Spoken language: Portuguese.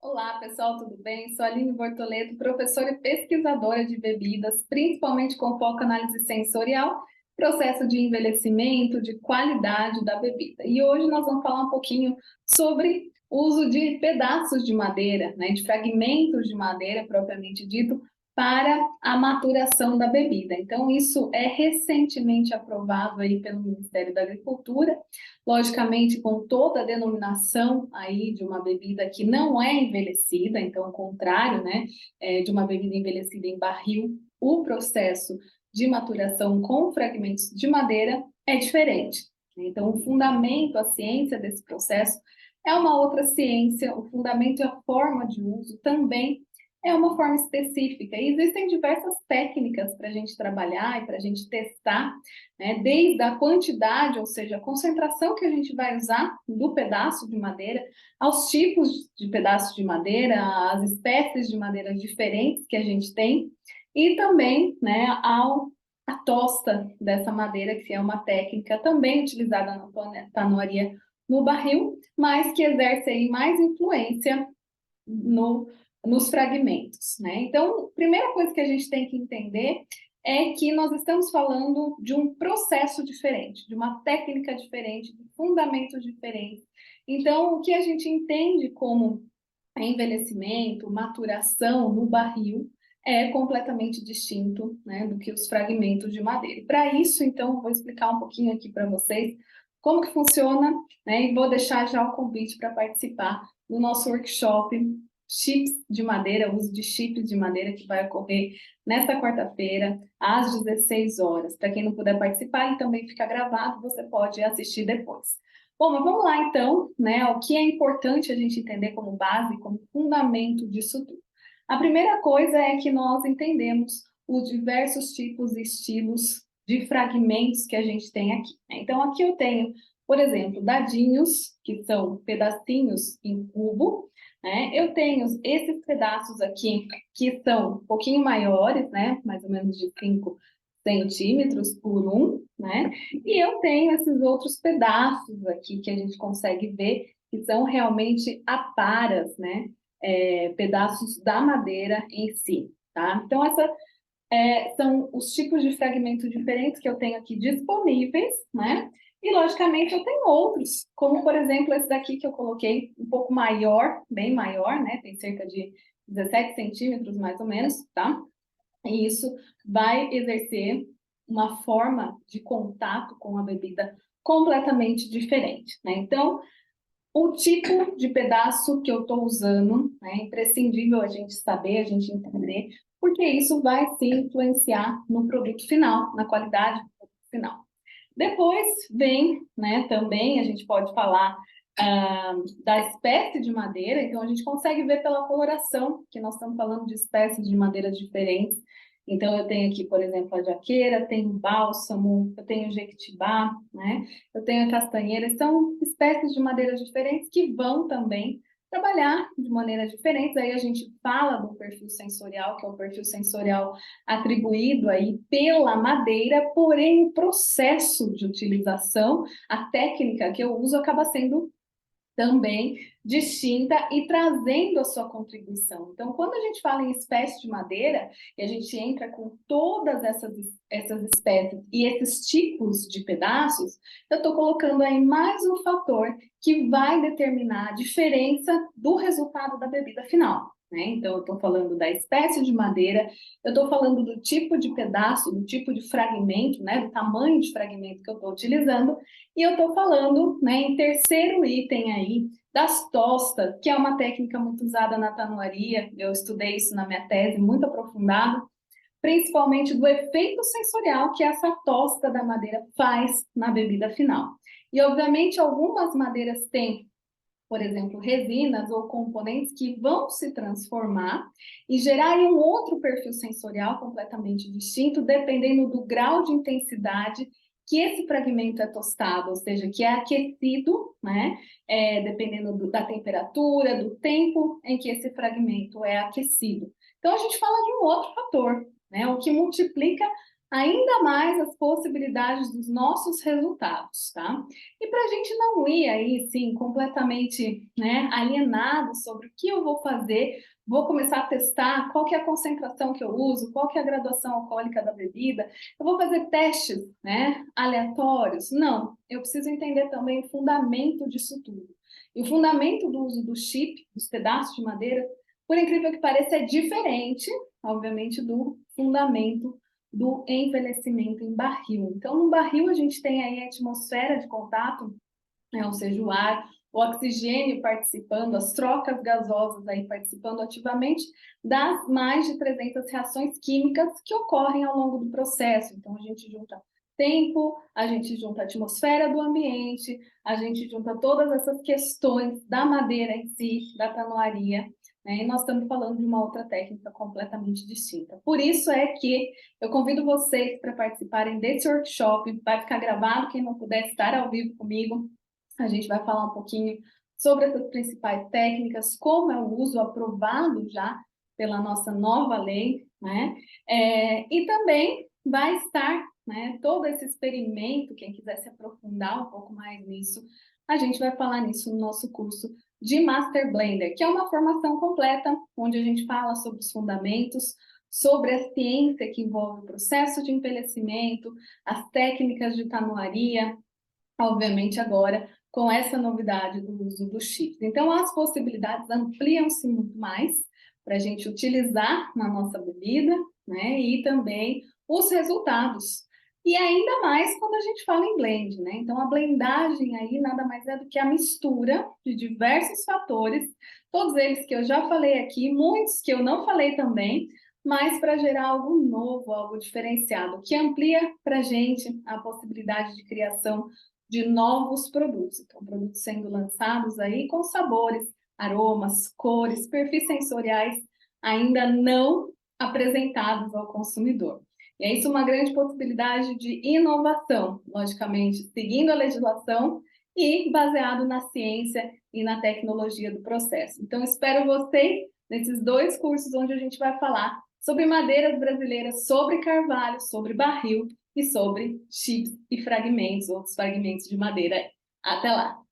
Olá, pessoal, tudo bem? Sou a Aline Bortoleto, professora e pesquisadora de bebidas, principalmente com foco em análise sensorial, processo de envelhecimento, de qualidade da bebida. E hoje nós vamos falar um pouquinho sobre o uso de pedaços de madeira, né, de fragmentos de madeira, propriamente dito, para a maturação da bebida. Então, isso é recentemente aprovado aí pelo Ministério da Agricultura, logicamente com toda a denominação aí de uma bebida que não é envelhecida, então, ao contrário, né, de uma bebida envelhecida em barril, o processo de maturação com fragmentos de madeira é diferente. Então, o fundamento, a ciência desse processo é uma outra ciência, o fundamento e a forma de uso também é uma forma específica. E existem diversas técnicas para a gente trabalhar e para a gente testar, né, desde a quantidade, ou seja, a concentração que a gente vai usar do pedaço de madeira, aos tipos de pedaços de madeira, às espécies de madeira diferentes que a gente tem, e também, né, a tosta dessa madeira, que é uma técnica também utilizada na tanoaria no barril, mas que exerce aí mais influência no, nos fragmentos, né? Então, a primeira coisa que a gente tem que entender é que nós estamos falando de um processo diferente, de uma técnica diferente, de fundamentos diferentes. Então, o que a gente entende como envelhecimento, maturação no barril é completamente distinto, né, do que os fragmentos de madeira. Para isso, então, vou explicar um pouquinho aqui para vocês como que funciona, né, e vou deixar já o convite para participar do nosso workshop chips de madeira, uso de chips de madeira, que vai ocorrer nesta quarta-feira, às 16 horas. Para quem não puder participar, e também fica gravado, você pode assistir depois. Bom, mas vamos lá então, né, o que é importante a gente entender como base, como fundamento disso tudo. A primeira coisa é que nós entendemos os diversos tipos e estilos de fragmentos que a gente tem aqui, né? Então, aqui eu tenho, por exemplo, dadinhos, que são pedacinhos em cubo, né? Eu tenho esses pedaços aqui, que são um pouquinho maiores, né? Mais ou menos de 5 centímetros por 1, né? E eu tenho esses outros pedaços aqui que a gente consegue ver que são realmente aparas, né? Pedaços da madeira em si, tá? Então, são os tipos de fragmentos diferentes que eu tenho aqui disponíveis, né? E, logicamente, eu tenho outros, como, por exemplo, esse daqui que eu coloquei um pouco maior, bem maior, né? Tem cerca de 17 centímetros, mais ou menos, tá? E isso vai exercer uma forma de contato com a bebida completamente diferente, né? Então, o tipo de pedaço que eu estou usando, né, é imprescindível a gente saber, a gente entender, porque isso vai se influenciar no produto final, na qualidade do produto final. Depois vem, né, também a gente pode falar da espécie de madeira, então a gente consegue ver pela coloração que nós estamos falando de espécies de madeiras diferentes. Então eu tenho aqui, por exemplo, a jaqueira, tenho bálsamo, eu tenho jequitibá, né? Eu tenho a castanheira, são espécies de madeiras diferentes que vão também trabalhar de maneiras diferentes. Aí a gente fala do perfil sensorial, que é o perfil sensorial atribuído aí pela madeira, porém o processo de utilização, a técnica que eu uso acaba sendo também distinta e trazendo a sua contribuição. Então, quando a gente fala em espécie de madeira, e a gente entra com todas essas espécies e esses tipos de pedaços, eu estou colocando aí mais um fator que vai determinar a diferença do resultado da bebida final, né? Então, eu estou falando da espécie de madeira, eu estou falando do tipo de pedaço, do tipo de fragmento, né? Do tamanho de fragmento que eu estou utilizando, e eu estou falando, né, em terceiro item aí, das tostas, que é uma técnica muito usada na tanoaria. Eu estudei isso na minha tese, muito aprofundado, principalmente do efeito sensorial que essa tosta da madeira faz na bebida final. E, obviamente, algumas madeiras têm, por exemplo, resinas ou componentes que vão se transformar e gerar um outro perfil sensorial completamente distinto, dependendo do grau de intensidade que esse fragmento é tostado, ou seja, que é aquecido, né? Dependendo da temperatura, do tempo em que esse fragmento é aquecido. Então, a gente fala de um outro fator, né? O que multiplica ainda mais as possibilidades dos nossos resultados, tá? E para a gente não ir aí, sim, completamente, né, alienado sobre o que eu vou fazer, vou começar a testar qual que é a concentração que eu uso, qual que é a graduação alcoólica da bebida, eu vou fazer testes, né, aleatórios. Não, eu preciso entender também o fundamento disso tudo. E o fundamento do uso do chip, dos pedaços de madeira, por incrível que pareça, é diferente, obviamente, do fundamento do envelhecimento em barril. Então, no barril a gente tem aí a atmosfera de contato, né, ou seja, o ar, o oxigênio participando, as trocas gasosas aí participando ativamente das mais de 300 reações químicas que ocorrem ao longo do processo. Então, a gente junta tempo, a gente junta a atmosfera do ambiente, a gente junta todas essas questões da madeira em si, da tanoaria, né? E nós estamos falando de uma outra técnica completamente distinta. Por isso é que eu convido vocês para participarem desse workshop, vai ficar gravado, quem não puder estar ao vivo comigo, a gente vai falar um pouquinho sobre essas principais técnicas, como é o uso aprovado já pela nossa nova lei, né? E também vai estar, né, todo esse experimento, quem quiser se aprofundar um pouco mais nisso, a gente vai falar nisso no nosso curso de Master Blender, que é uma formação completa, onde a gente fala sobre os fundamentos, sobre a ciência que envolve o processo de envelhecimento, as técnicas de tanoaria, obviamente agora com essa novidade do uso dos chips. Então, as possibilidades ampliam-se muito mais para a gente utilizar na nossa bebida, né? E também os resultados. E ainda mais quando a gente fala em blend, né? Então, a blendagem aí nada mais é do que a mistura de diversos fatores, todos eles que eu já falei aqui, muitos que eu não falei também, mas para gerar algo novo, algo diferenciado, que amplia para a gente a possibilidade de criação de novos produtos. Então, produtos sendo lançados aí com sabores, aromas, cores, perfis sensoriais ainda não apresentados ao consumidor. E é isso uma grande possibilidade de inovação, logicamente, seguindo a legislação e baseado na ciência e na tecnologia do processo. Então, espero vocês nesses dois cursos onde a gente vai falar sobre madeiras brasileiras, sobre carvalho, sobre barril e sobre chips e fragmentos, outros fragmentos de madeira. Até lá!